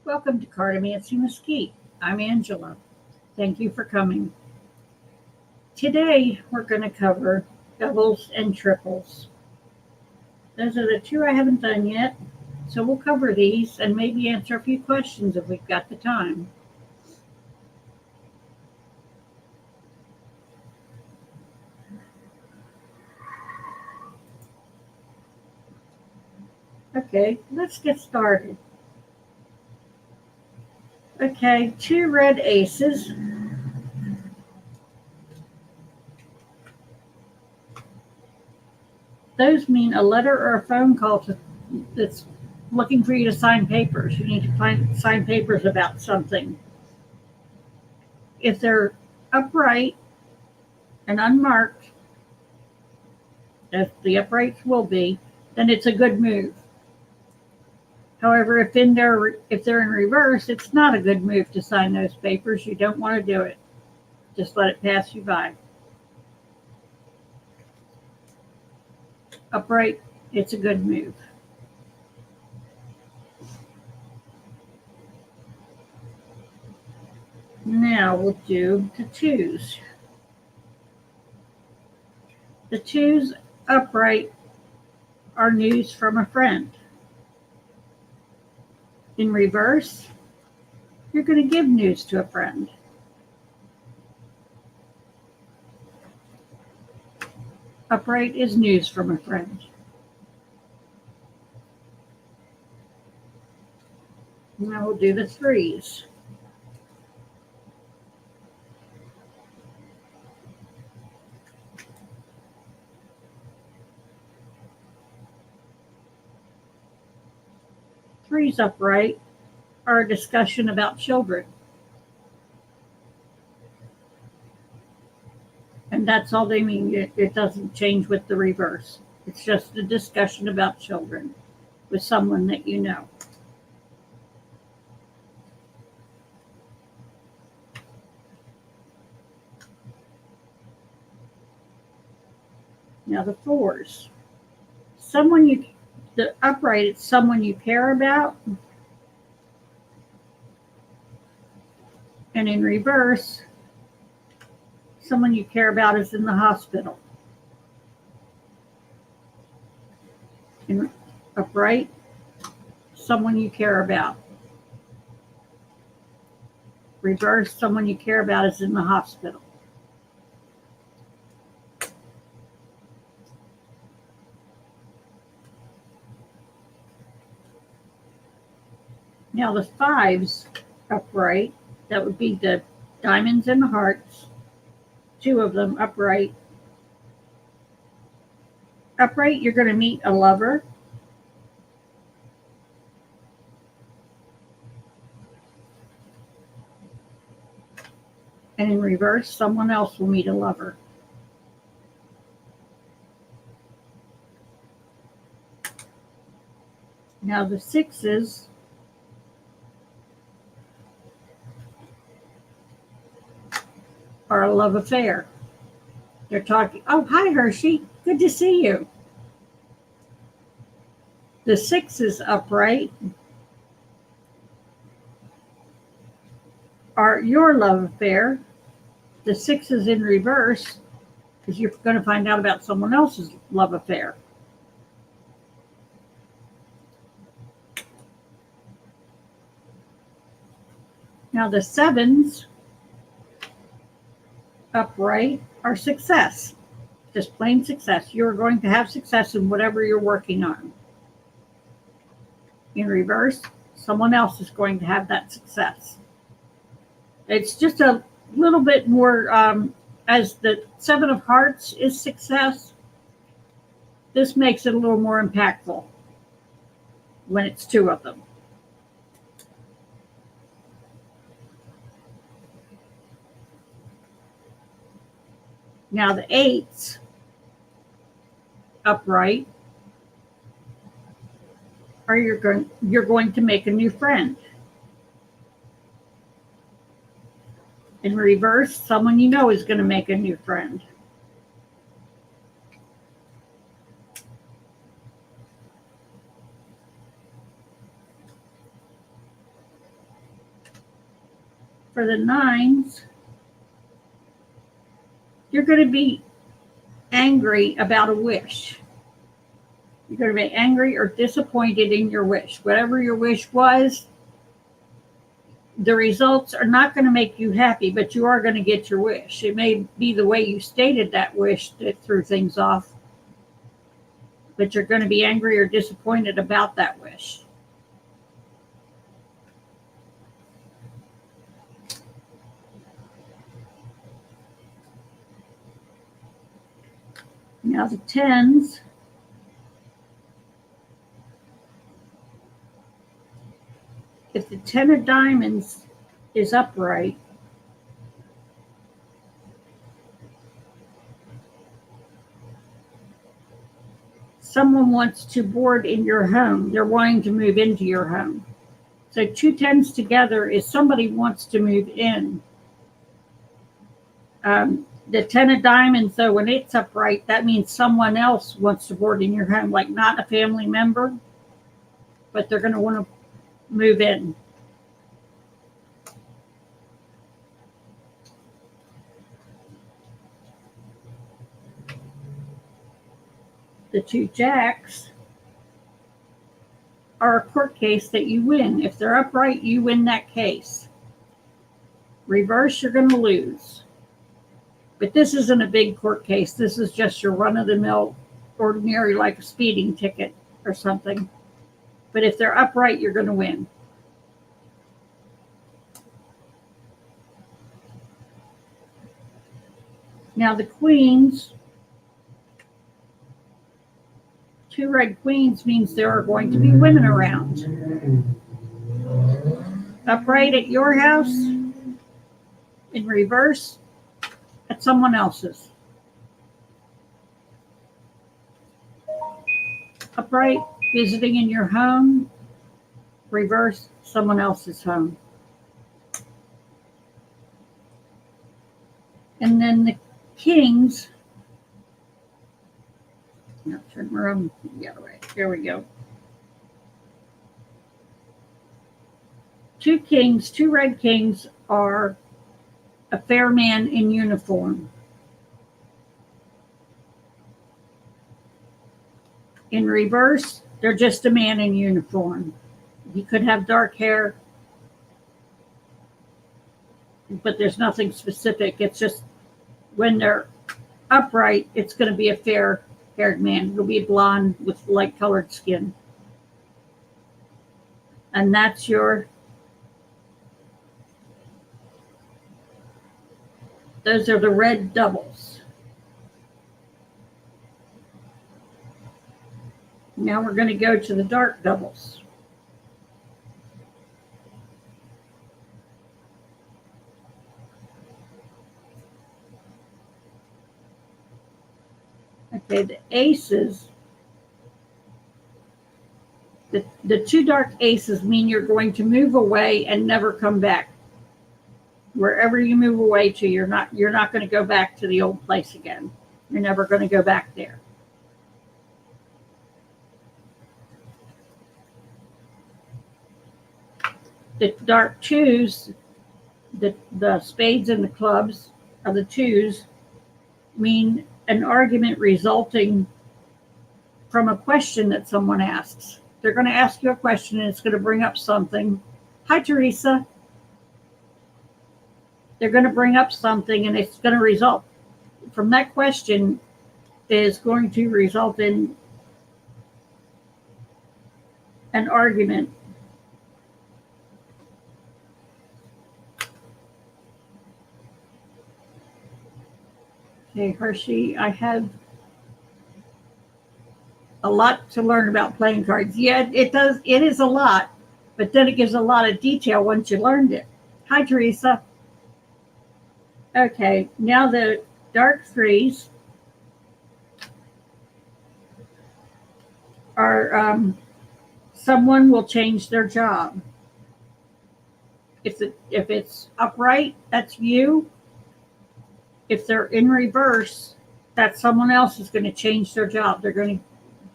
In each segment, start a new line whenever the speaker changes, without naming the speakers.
Welcome to Cartomancy Mesquite. I'm Angela. Thank you for coming. Today we're going to cover doubles and triples. Those are the two I haven't done yet, so we'll cover these and maybe answer a few questions if we've got the time. Okay, let's get started. Okay, two red aces. Those mean a letter or a phone call that's looking for you to sign papers. You need to sign papers about something. If they're upright and unmarked, as the uprights will be, then it's a good move. However, if they're in reverse, it's not a good move to sign those papers. You don't want to do it. Just let it pass you by. Upright, it's a good move. Now we'll do the twos. The twos upright are news from a friend. In reverse, you're going to give news to a friend. Upright is news from a friend. Now we'll do the threes. Threes upright are a discussion about children. And that's all they mean. It doesn't change with the reverse. It's just a discussion about children with someone that you know. Now the fours. The upright, it's someone you care about. And in reverse, someone you care about is in the hospital. In upright, someone you care about. Reverse, someone you care about is in the hospital. Now the fives upright, that would be the diamonds and the hearts, two of them upright. Upright, you're going to meet a lover. And in reverse, someone else will meet a lover. Now the sixes are a love affair. They're talking, oh, hi, Hershey. Good to see you. The sixes upright are your love affair. The sixes in reverse, because you're going to find out about someone else's love affair. Now the sevens upright are success. Just plain success. You're going to have success in whatever you're working on. In reverse, someone else is going to have that success. It's just a little bit more, as the seven of hearts is success, this makes it a little more impactful when it's two of them. Now the eights upright are you're going to make a new friend. In reverse, someone you know is going to make a new friend. For the nines, you're going to be angry about a wish. You're going to be angry or disappointed in your wish. Whatever your wish was, the results are not going to make you happy, but you are going to get your wish. It may be the way you stated that wish that threw things off, but you're going to be angry or disappointed about that wish. Now the tens, if the 10 of diamonds is upright, someone wants to board in your home. They're wanting to move into your home. So two tens together is somebody wants to move in. The 10 of diamonds, though, when it's upright, that means someone else wants to board in your home, like not a family member, but they're going to want to move in. The two jacks are a court case that you win. If they're upright, you win that case. Reverse, you're going to lose. But this isn't a big court case. This is just your run-of-the-mill, ordinary, like a speeding ticket or something. But if they're upright, you're going to win. Now the queens, two red queens means there are going to be women around. Upright at your house, in reverse at someone else's. Upright, visiting in your home, reverse, someone else's home. And then the kings, now turn around the other way. There we go. Two kings, two red kings are a fair man in uniform. In reverse, they're just a man in uniform. He could have dark hair, but there's nothing specific. It's just when they're upright, it's going to be a fair-haired man. It'll be blonde with light-colored skin. And that's your... Those are the red doubles. Now we're going to go to the dark doubles. Okay, the aces, the two dark aces mean you're going to move away and never come back. Wherever you move away to, you're not going to go back to the old place again. You're never going to go back there. The dark twos, the spades and the clubs of the twos mean an argument resulting from a question that someone asks. They're going to ask you a question and it's going to bring up something. Hi, Teresa. They're going to bring up something and it's going to result from that question is going to result in an argument. Okay, Hershey, I have a lot to learn about playing cards. Yeah, it does. It is a lot, but then it gives a lot of detail once you learned it. Hi, Teresa. Okay, now the dark threes are someone will change their job. If it's upright, that's you. If they're in reverse, that someone else is going to change their job. They're going to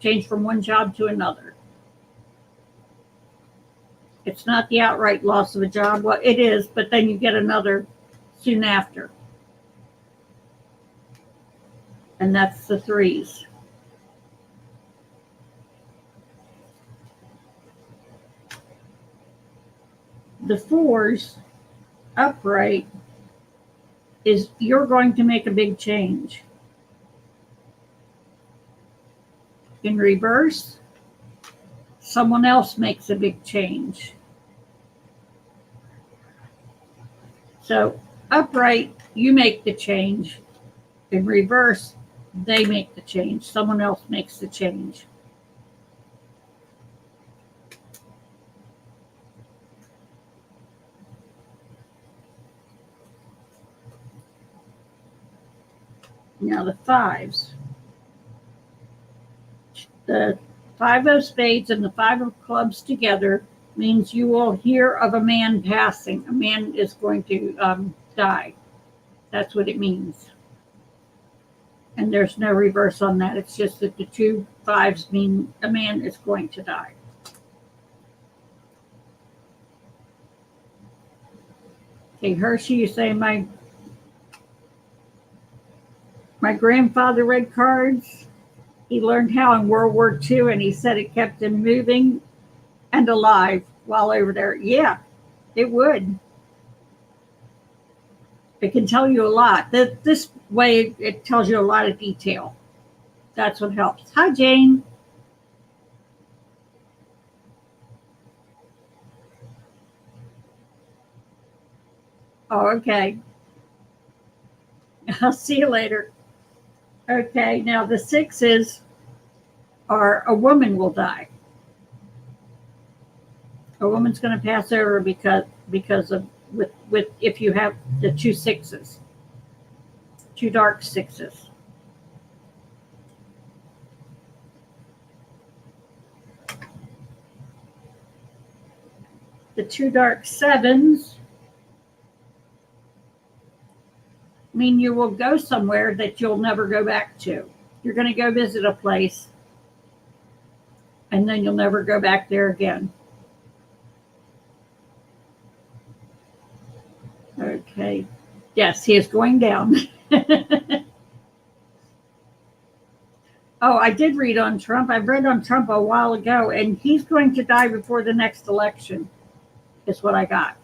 change from one job to another. It's not the outright loss of a job. Well, it is, but then you get another soon after. And that's the threes. The fours, upright, is you're going to make a big change. In reverse, someone else makes a big change. So upright, you make the change. In reverse, they make the change. Someone else makes the change. Now the fives. The five of spades and the five of clubs together means you will hear of a man passing. A man is going to die. That's what it means. And there's no reverse on that. It's just that the two fives mean a man is going to die. Okay, Hershey, you say my grandfather read cards. He learned how in World War II, and he said it kept him moving and alive while over there. Yeah, it would. It can tell you a lot. This way, it tells you a lot of detail. That's what helps. Hi, Jane. Oh, okay. I'll see you later. Okay, now the sixes are a woman will die. A woman's going to pass over because of with if you have the two sixes, two dark sixes. The two dark sevens mean you will go somewhere that you'll never go back to. You're going to go visit a place, and then you'll never go back there again. Okay. Yes, he is going down. Oh, I did read on Trump. I read on Trump a while ago, and he's going to die before the next election, is what I got.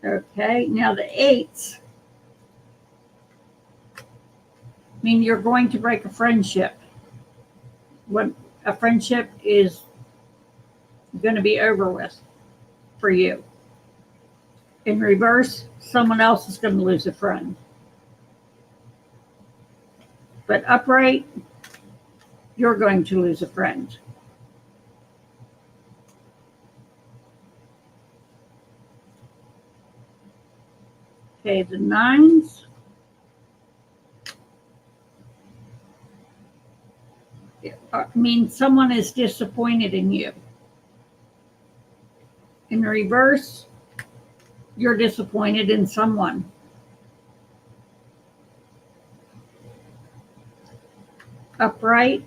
Okay, now the eights mean you're going to break a friendship. What a friendship is going to be over with for you. In reverse, someone else is going to lose a friend. But upright, you're going to lose a friend. Okay, the nines. Means someone is disappointed in you. In reverse, you're disappointed in someone. Upright,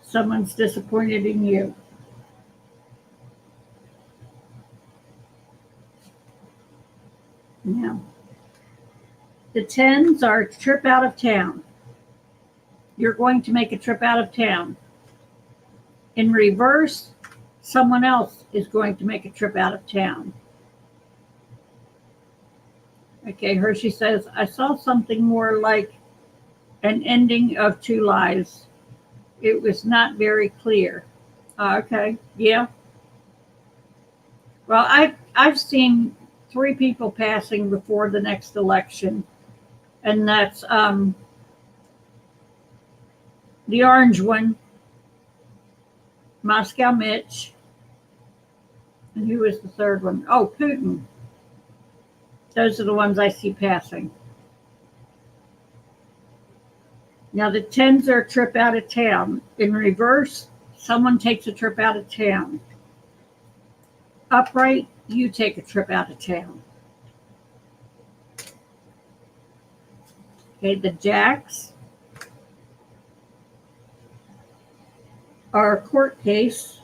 someone's disappointed in you. Now, the tens are trip out of town. You're going to make a trip out of town. In reverse, someone else is going to make a trip out of town. Okay, Hershey says, I saw something more like an ending of two lives. It was not very clear. Okay, yeah. Well, I've seen 3 people passing before the next election, and that's the orange one, Moscow Mitch, and who was the third one? Oh, Putin. Those are the ones I see passing. Now the tens are a trip out of town. In reverse, someone takes a trip out of town. Upright, you take a trip out of town. Okay, the jacks are a court case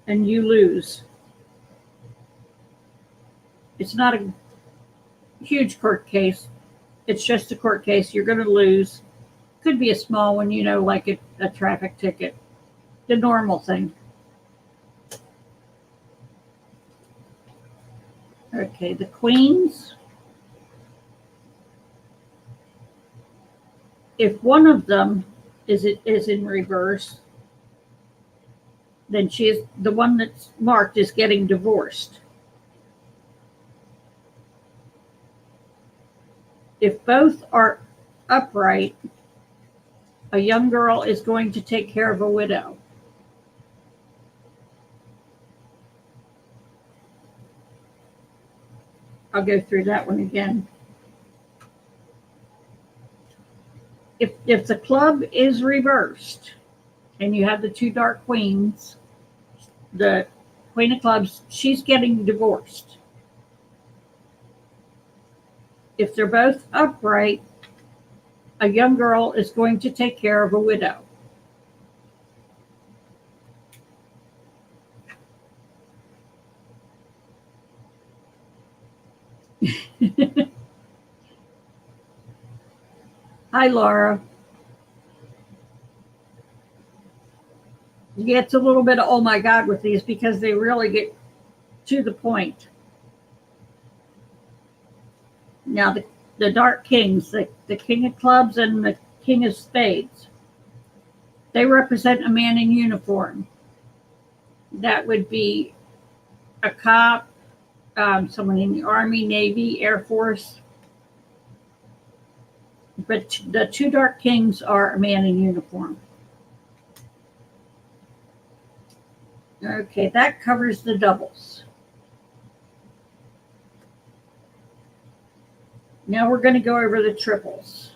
and you lose. It's not a huge court case. It's just a court case. You're going to lose. Could be a small one, like a traffic ticket. The normal thing. Okay, the queens. If one of them is in reverse, then the one that's marked is getting divorced. If both are upright, a young girl is going to take care of a widow. I'll go through that one again. If the club is reversed and you have the two dark queens, the queen of clubs, she's getting divorced. If they're both upright, a young girl is going to take care of a widow. Hi, Laura. It's a little bit of oh my God with these because they really get to the point. Now, the dark kings, the king of clubs and the king of spades, they represent a man in uniform. That would be a cop, someone in the Army, Navy, Air Force. But the two dark kings are a man in uniform. Okay, that covers the doubles. Now we're going to go over the triples.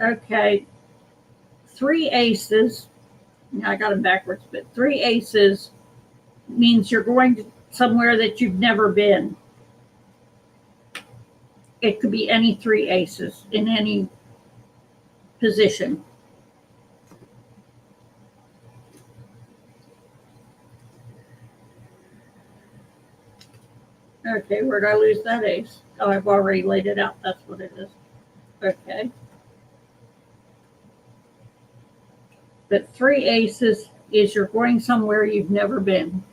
Okay, three aces. Now I got them backwards, but three aces means you're going to somewhere that you've never been. It could be any three aces in any position. Okay, where'd I lose that ace? Oh, I've already laid it out. That's what it is. Okay. But three aces is you're going somewhere you've never been.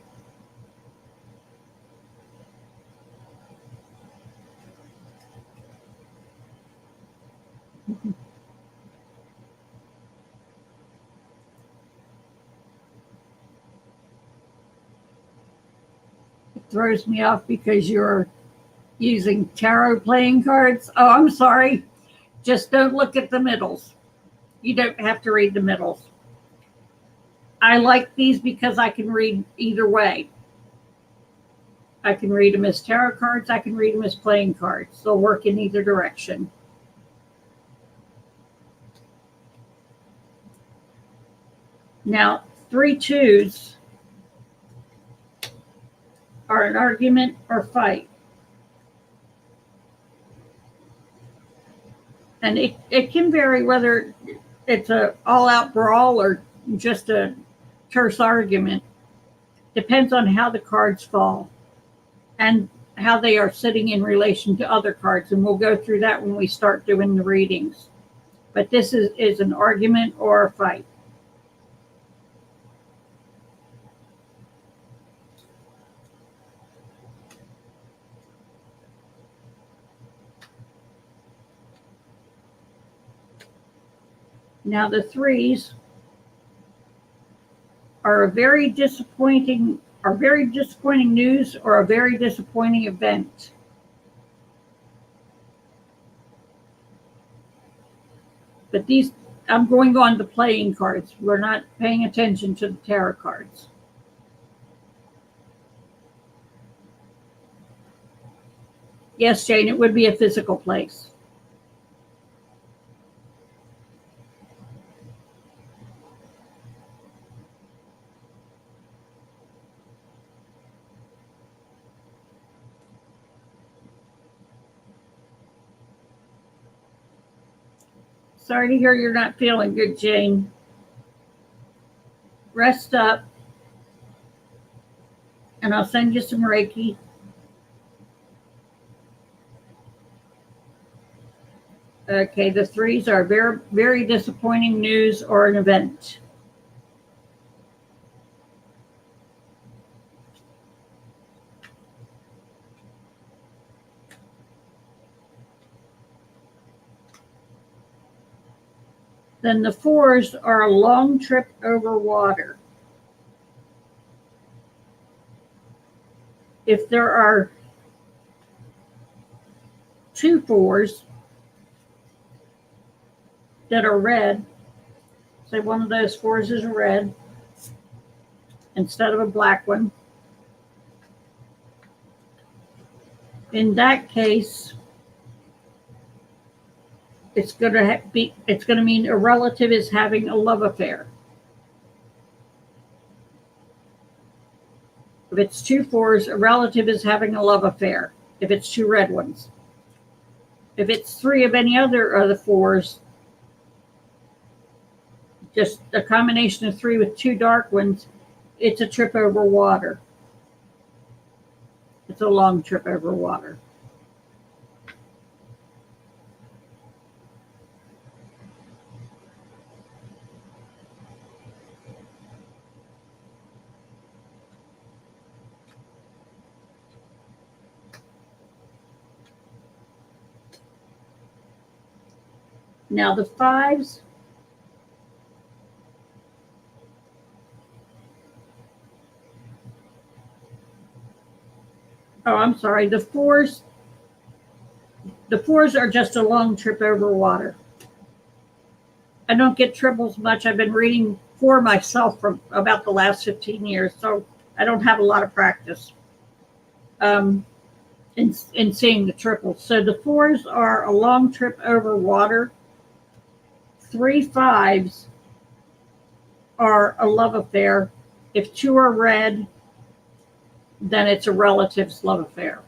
It throws me off because you're using tarot playing cards. Oh, I'm sorry. Just don't look at the middles. You don't have to read the middles. I like these because I can read either way. I can read them as tarot cards. I can read them as playing cards. They'll work in either direction. Now, 3 twos are an argument or fight. And it can vary whether it's an all-out brawl or just a terse argument. Depends on how the cards fall and how they are sitting in relation to other cards. And we'll go through that when we start doing the readings. But this is an argument or a fight. Now the threes are very disappointing news or a very disappointing event. But these, I'm going on the playing cards. We're not paying attention to the tarot cards. Yes, Jane, it would be a physical place. Sorry to hear you're not feeling good, Jane. Rest up, and I'll send you some Reiki. Okay, the threes are very, very disappointing news or an event. Then the fours are a long trip over water. If there are two fours that are red, say one of those fours is red instead of a black one, in that case, it's going to mean a relative is having a love affair. If it's two fours, a relative is having a love affair. If it's two red ones. If it's three of any other of the fours, just a combination of three with two dark ones, it's a trip over water. It's a long trip over water. Now the fives, I'm sorry, the fours are just a long trip over water. I don't get triples much. I've been reading for myself for about the last 15 years, so I don't have a lot of practice in seeing the triples. So the fours are a long trip over water. 3 fives are a love affair. If two are red, then it's a relative's love affair.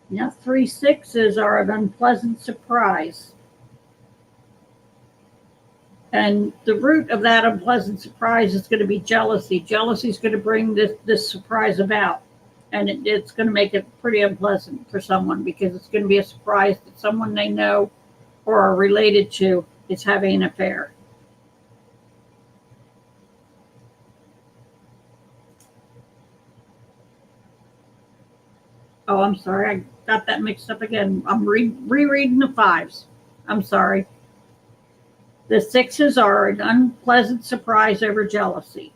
Now 3 sixes are an unpleasant surprise. And the root of that unpleasant surprise is going to be jealousy. Jealousy is going to bring this surprise about. And it's going to make it pretty unpleasant for someone because it's going to be a surprise that someone they know or are related to is having an affair. Oh, I'm sorry. I got that mixed up again. I'm rereading the fives. I'm sorry. The sixes are an unpleasant surprise over jealousy.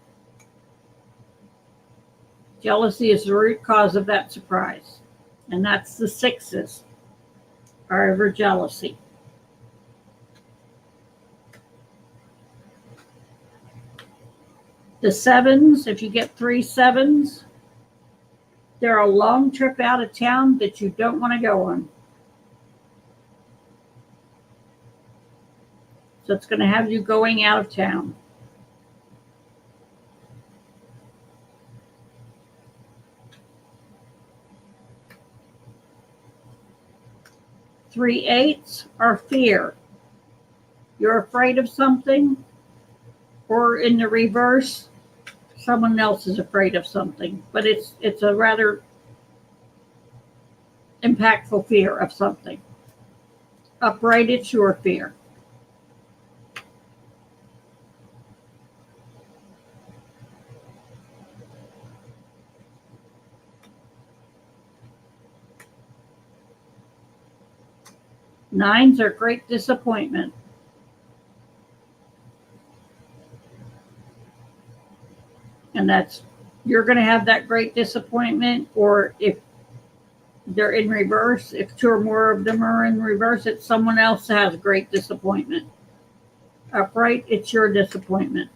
Jealousy is the root cause of that surprise. And that's the sixes are over jealousy. The sevens, if you get 3 sevens, they're a long trip out of town that you don't want to go on. So it's going to have you going out of town. Three eights are fear. You're afraid of something, or in the reverse, someone else is afraid of something, but it's a rather impactful fear of something. Upright, it's your fear. Nines are great disappointment. And that's, you're going to have that great disappointment, or if they're in reverse, if two or more of them are in reverse, it's someone else has great disappointment. Upright, it's your disappointment.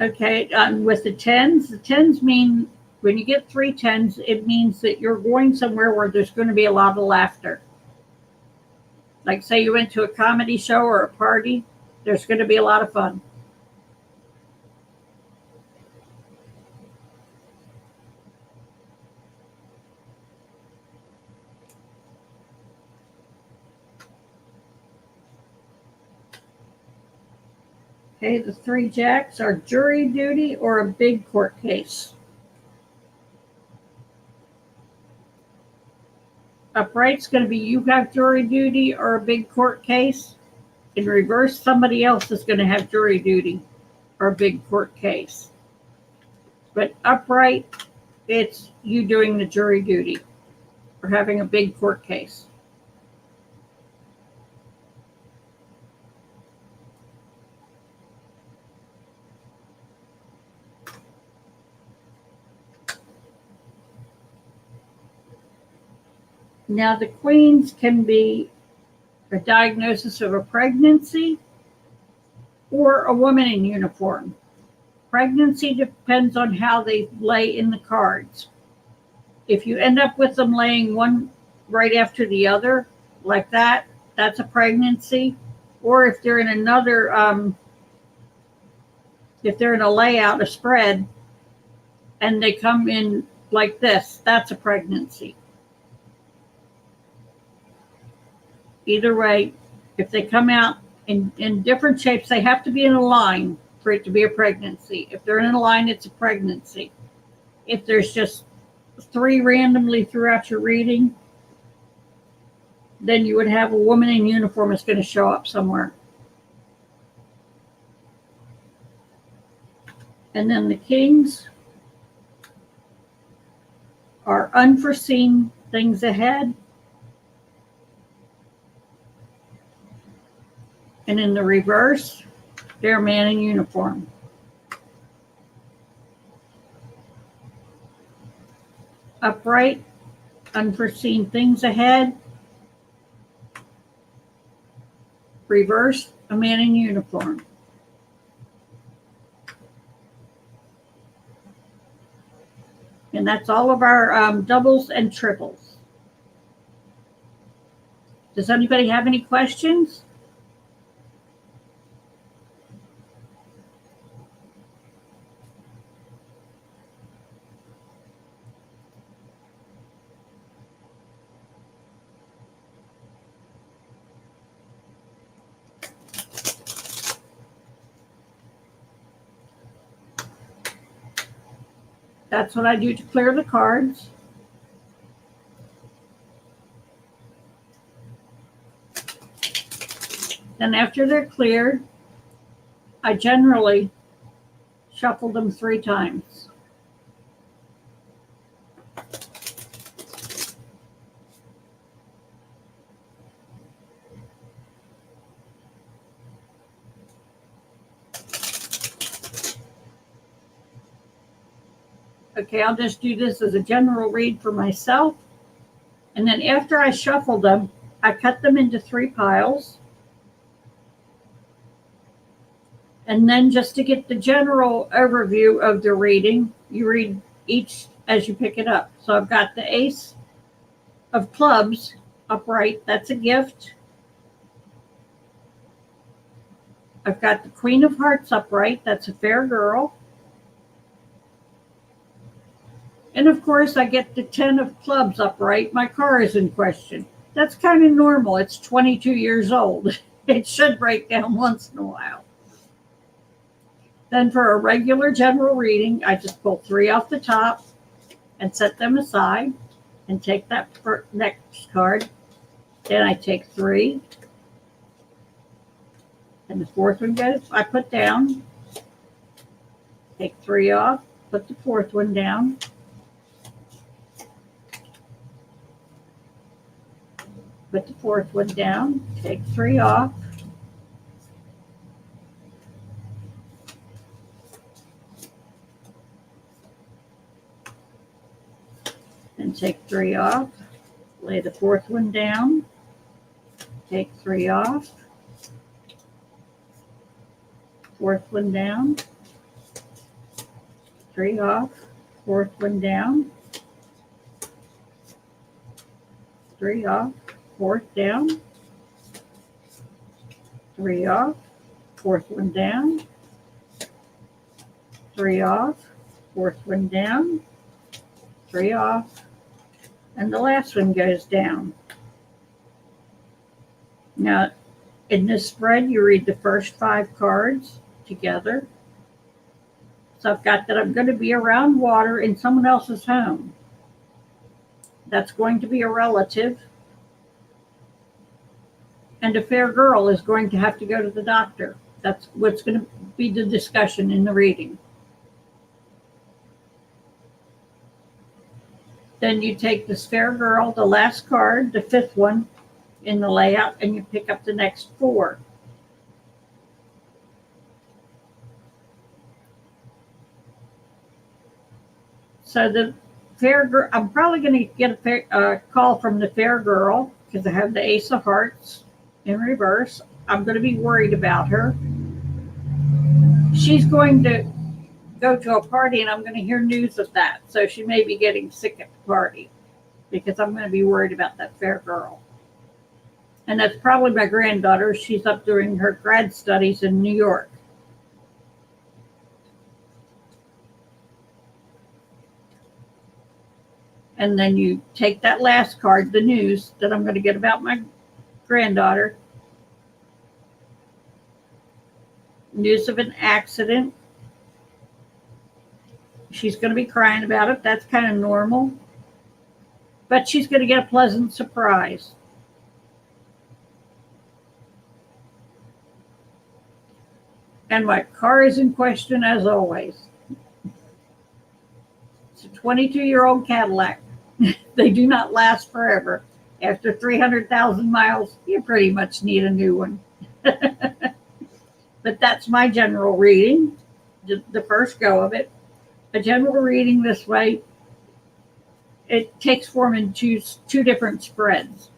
Okay, with the tens mean when you get 3 10s, it means that you're going somewhere where there's going to be a lot of laughter. Like, say you went to a comedy show or a party, there's going to be a lot of fun. Okay, the 3 jacks are jury duty or a big court case. Upright's going to be you have jury duty or a big court case. In reverse, somebody else is going to have jury duty or a big court case. But upright, it's you doing the jury duty or having a big court case. Now, the queens can be a diagnosis of a pregnancy or a woman in uniform. Pregnancy depends on how they lay in the cards. If you end up with them laying one right after the other, like that, that's a pregnancy. Or if they're in another, if they're in a layout, a spread, and they come in like this, that's a pregnancy. Either way, if they come out in different shapes, they have to be in a line for it to be a pregnancy. If they're in a line, it's a pregnancy. If there's just 3 randomly throughout your reading, then you would have a woman in uniform that's going to show up somewhere. And then the kings are unforeseen things ahead. And in the reverse, they're a man in uniform. Upright, unforeseen things ahead. Reverse, a man in uniform. And that's all of our doubles and triples. Does anybody have any questions? That's what I do to clear the cards. Then after they're cleared, I generally shuffle them 3 times. Okay, I'll just do this as a general read for myself. And then after I shuffle them, I cut them into 3 piles. And then just to get the general overview of the reading, you read each as you pick it up. So I've got the ace of clubs upright. That's a gift. I've got the queen of hearts upright. That's a fair girl. And of course, I get the 10 of clubs upright. My car is in question. That's kind of normal. It's 22 years old. It should break down once in a while. Then for a regular general reading, I just pull 3 off the top and set them aside and take that next card. Then I take 3. And the 4th one goes, I put down. Take 3 off, put the 4th one down. Put the 4th one down, take 3 off. And take 3 off. Lay the 4th one down. Take 3 off. 4th one down. 3 off, fourth one down, 3 off, fourth down, 3 off, fourth one down, 3 off, fourth one down, 3 off, and the last one goes down. Now, in this spread, you read the first 5 cards together. So I've got that I'm going to be around water in someone else's home. That's going to be a relative. And a fair girl is going to have to go to the doctor. That's what's going to be the discussion in the reading. Then you take this fair girl, the last card, the 5th one in the layout, and you pick up the next 4. So the fair girl, I'm probably going to get a call from the fair girl because I have the Ace of Hearts in reverse. I'm going to be worried about her. She's going to go to a party and I'm going to hear news of that. So she may be getting sick at the party because I'm going to be worried about that fair girl. And that's probably my granddaughter. She's up doing her grad studies in New York. And then you take that last card, the news that I'm going to get about my granddaughter. News of an accident. She's going to be crying about it. That's kind of normal. But she's going to get a pleasant surprise. And my car is in question as always. It's a 22-year-old Cadillac. They do not last forever. After 300,000 miles, you pretty much need a new one. But that's my general reading, the first go of it. A general reading this way, it takes form in two different spreads.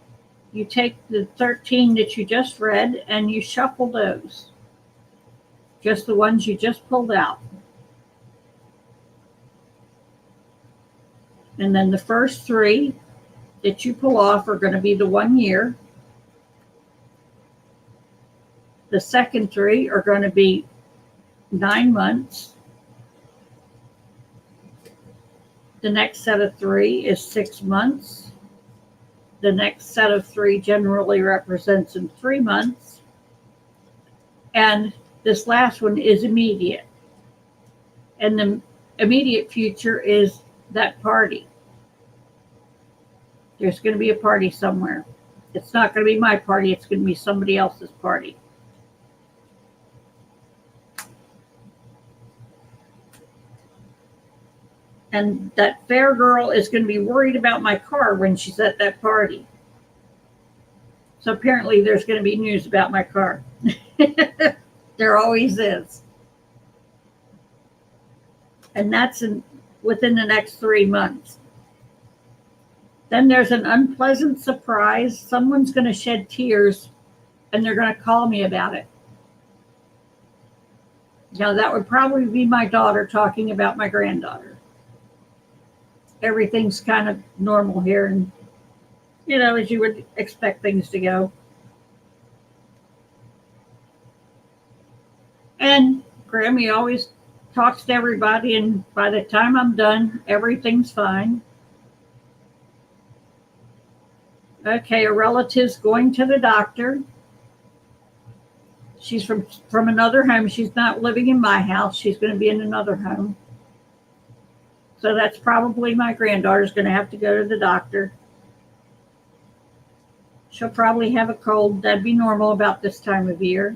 You take the 13 that you just read and you shuffle those. Just the ones you just pulled out. And then the first 3 that you pull off are going to be the 1 year. The second 3 are going to be 9 months. The next set of 3 is 6 months. The next set of 3 generally represents in 3 months. And this last one is immediate. And the immediate future is that party. There's going to be a party somewhere. It's not going to be my party. It's going to be somebody else's party. And that fair girl is going to be worried about my car when she's at that party. So apparently there's going to be news about my car. There always is. And that's within the next 3 months. Then there's an unpleasant surprise. Someone's going to shed tears and they're going to call me about it. Now, that would probably be my daughter talking about my granddaughter. Everything's kind of normal here and, as you would expect things to go. And Grammy always talks to everybody, and by the time I'm done, everything's fine. Okay, a relative's going to the doctor. She's from another home. She's not living in my house. She's going to be in another home. So that's probably my granddaughter's going to have to go to the doctor. She'll probably have a cold. That'd be normal about this time of year.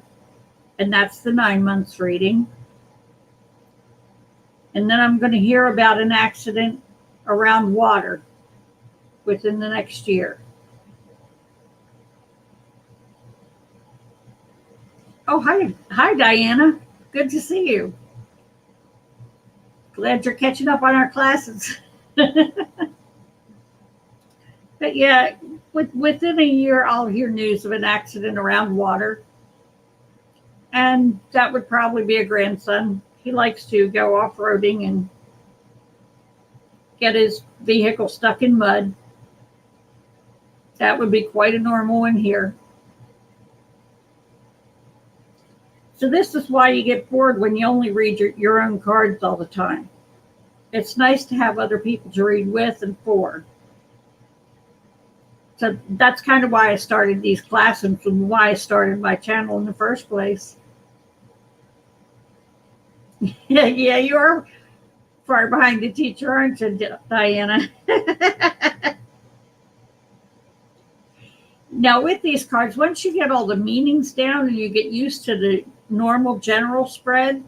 And that's the 9 months reading. And then I'm going to hear about an accident around water within the next year. Oh, hi, Diana. Good to see you. Glad you're catching up on our classes. But yeah, within a year, I'll hear news of an accident around water. And that would probably be a grandson. He likes to go off-roading and get his vehicle stuck in mud. That would be quite a normal one here. So this is why you get bored when you only read your own cards all the time. It's nice to have other people to read with and for. So that's kind of why I started these classes and why I started my channel in the first place. Yeah, you're far behind the teacher, aren't you, Diana? Now, with these cards, once you get all the meanings down and you get used to the normal general spread,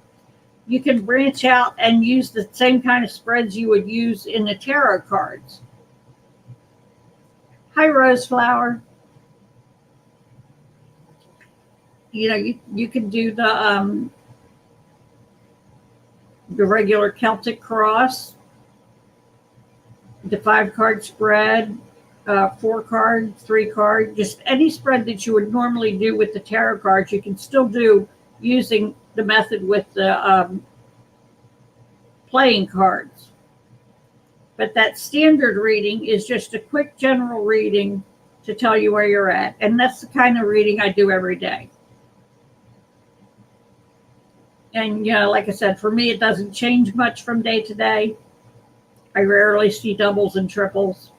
you can branch out and use the same kind of spreads you would use in the tarot cards. Hi, Roseflower. You know, you can do the regular Celtic cross, the 5-card spread, 4-card, 3-card, just any spread that you would normally do with the tarot cards, you can still do using the method with the playing cards. But that standard reading is just a quick general reading to tell you where you're at. And that's the kind of reading I do every day. And, you know, like I said, for me, it doesn't change much from day to day. I rarely see doubles and triples.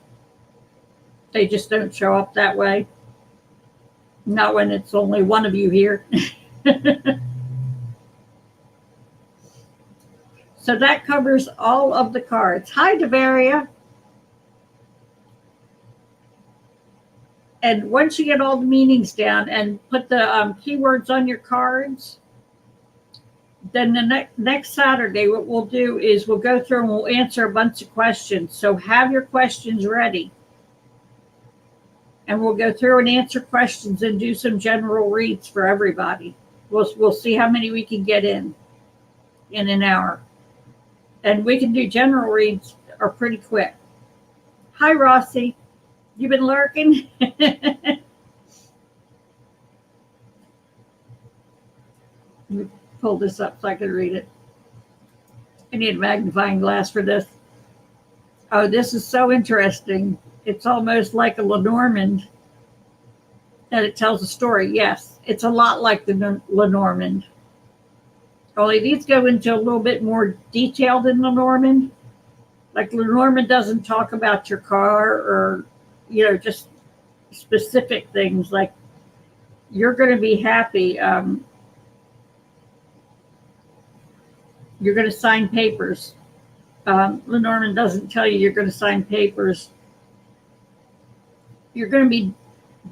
They just don't show up that way. Not when it's only one of you here. So that covers all of the cards. Hi, Devaria. And once you get all the meanings down and put the keywords on your cards, then the next Saturday, what we'll do is we'll go through and we'll answer a bunch of questions. So have your questions ready. And we'll go through and answer questions and do some general reads for everybody. We'll see how many we can get in an hour. And we can do general reads are pretty quick. Hi, Rossi. You been lurking? Let me pull this up so I can read it. I need a magnifying glass for this. Oh, this is so interesting. It's almost like a Lenormand. And it tells a story. Yes, it's a lot like the Lenormand. Only these go into a little bit more detail than Lenormand. Like Lenormand doesn't talk about your car or, you know, just specific things like you're going to be happy. You're going to sign papers. Lenormand doesn't tell you you're going to sign papers. You're going to be,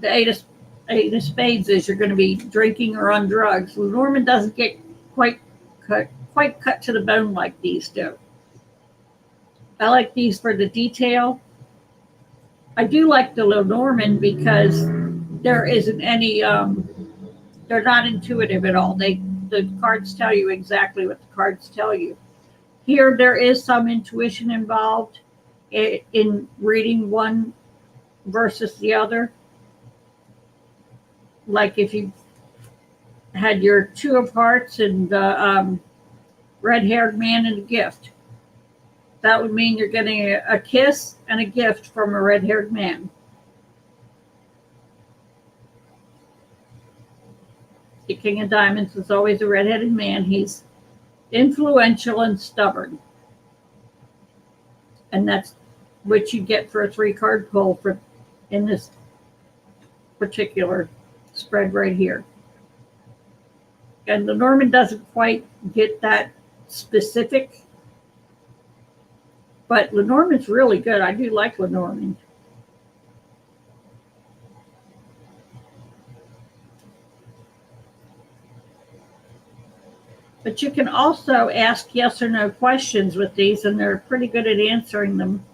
the eight of spades is you're going to be drinking or on drugs. Lenormand doesn't get quite cut to the bone like these do. I like these for the detail. I do like the Lenormand because there isn't any, they're not intuitive at all. The cards tell you exactly what the cards tell you. Here, there is some intuition involved in reading one versus the other. Like if you had your 2 of hearts and the red-haired man and a gift. That would mean you're getting a kiss and a gift from a red-haired man. The King of Diamonds is always a red-headed man. He's influential and stubborn. And that's what you get for a 3-card pull in this particular spread right here. And Lenormand doesn't quite get that specific, but Lenormand's really good. I do like Lenormand. But you can also ask yes or no questions with these, and they're pretty good at answering them.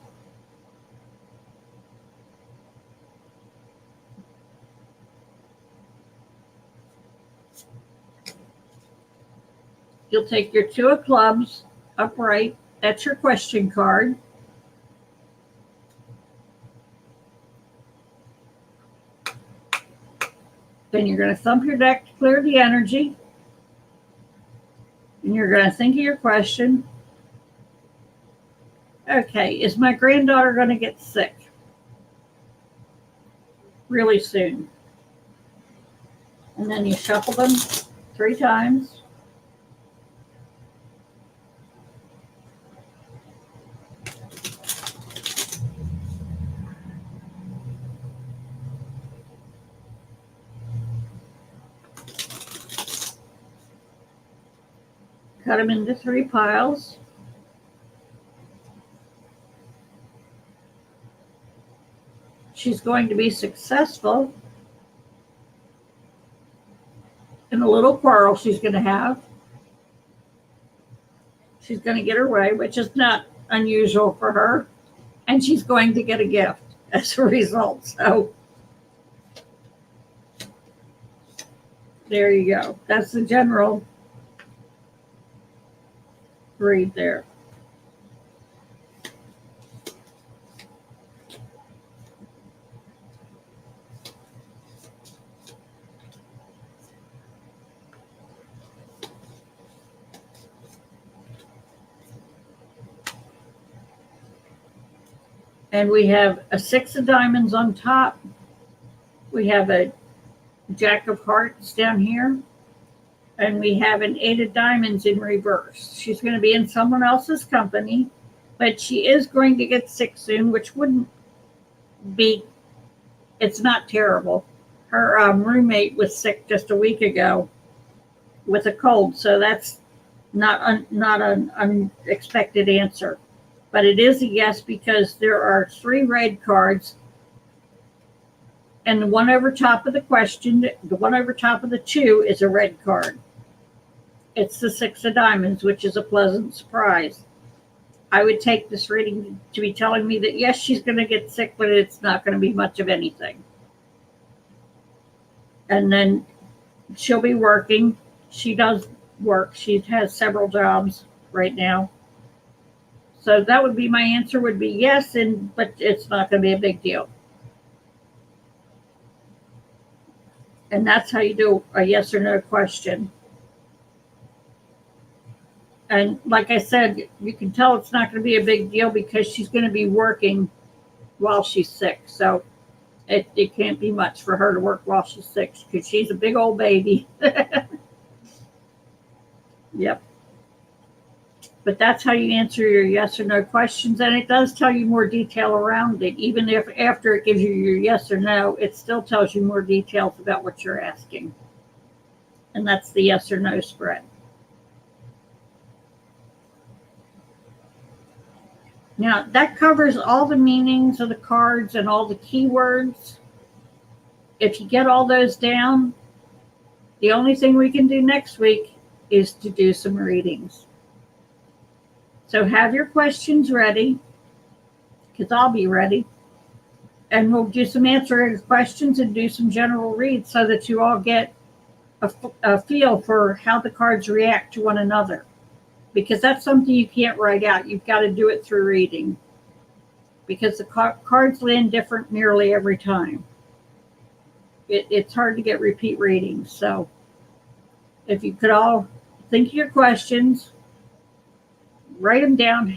You'll take your 2 of clubs upright. That's your question card. Then you're going to thump your deck to clear the energy. And you're going to think of your question. Okay, is my granddaughter going to get sick really soon? And then you shuffle them 3 times. Cut them into 3 piles. She's going to be successful in a little quarrel she's going to have. She's going to get her way, which is not unusual for her. And she's going to get a gift as a result. So there you go. That's the general read there. And we have a 6 of diamonds on top. We have a Jack of hearts down here. And we have an 8 of diamonds in reverse. She's going to be in someone else's company, but she is going to get sick soon, which wouldn't be, it's not terrible. Her roommate was sick just a week ago with a cold, so that's not an unexpected answer. But it is a yes because there are 3 red cards, and the one over top of the question, the one over top of the 2 is a red card. It's the 6 of diamonds, which is a pleasant surprise. I would take this reading to be telling me that yes, she's going to get sick, but it's not going to be much of anything. And then she'll be working. She does work. She has several jobs right now. So that would be my answer would be yes, but it's not going to be a big deal. And that's how you do a yes or no question. And like I said, you can tell it's not going to be a big deal because she's going to be working while she's sick. So it can't be much for her to work while she's sick because she's a big old baby. Yep. But that's how you answer your yes or no questions. And it does tell you more detail around it. Even if after it gives you your yes or no, it still tells you more details about what you're asking. And that's the yes or no spread. Now, that covers all the meanings of the cards and all the keywords. If you get all those down, the only thing we can do next week is to do some readings. So have your questions ready, because I'll be ready. And we'll do some answering questions and do some general reads so that you all get a feel for how the cards react to one another. Because that's something you can't write out. You've got to do it through reading. Because the cards land different nearly every time. It's hard to get repeat readings. So if you could all think of your questions, write them down,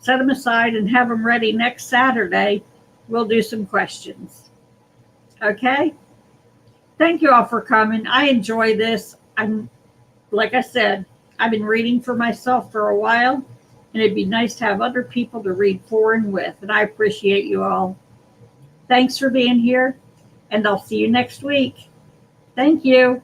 set them aside, and have them ready next Saturday. We'll do some questions. Okay? Thank you all for coming. I enjoy this. Like I said, I've been reading for myself for a while, and it'd be nice to have other people to read for and with, and I appreciate you all. Thanks for being here, and I'll see you next week. Thank you.